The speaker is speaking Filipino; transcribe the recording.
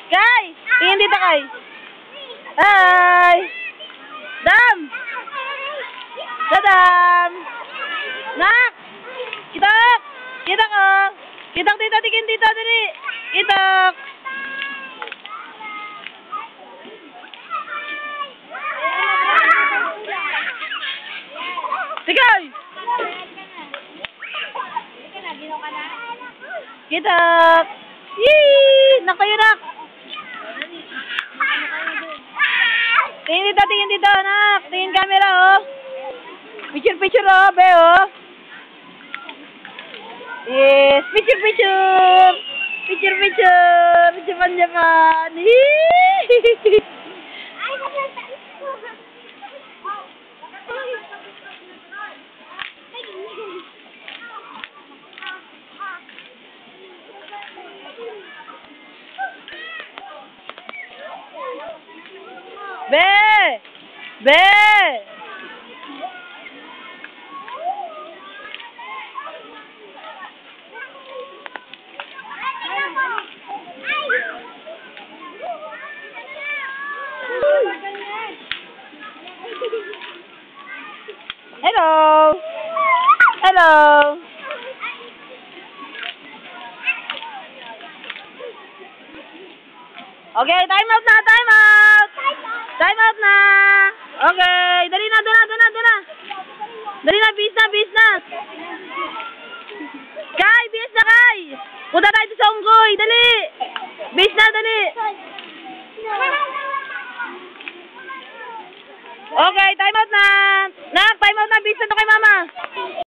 Kay! Tingin dito, Kay. Hi! Dam! Dadam! Nak! Kitak! Kitak, oh! Kitak dito, tingin dito, dali! Kitak! Tikay! Kitak! Yee! Nak kayo, nak! Tingin dito, nak! Tingin camera, oh! Picture, oh, be, oh! Yes! Picture! Japan! Yee! Be! Hello! Okay, time out na! Time out na! Okay, dali na! Dali na, bis na! Kay, bis na, Kay! Punta tayo sa Unggoy, dali! Bis na, dali! Okay, time out na! Nak, time out na, bis na to kay mama!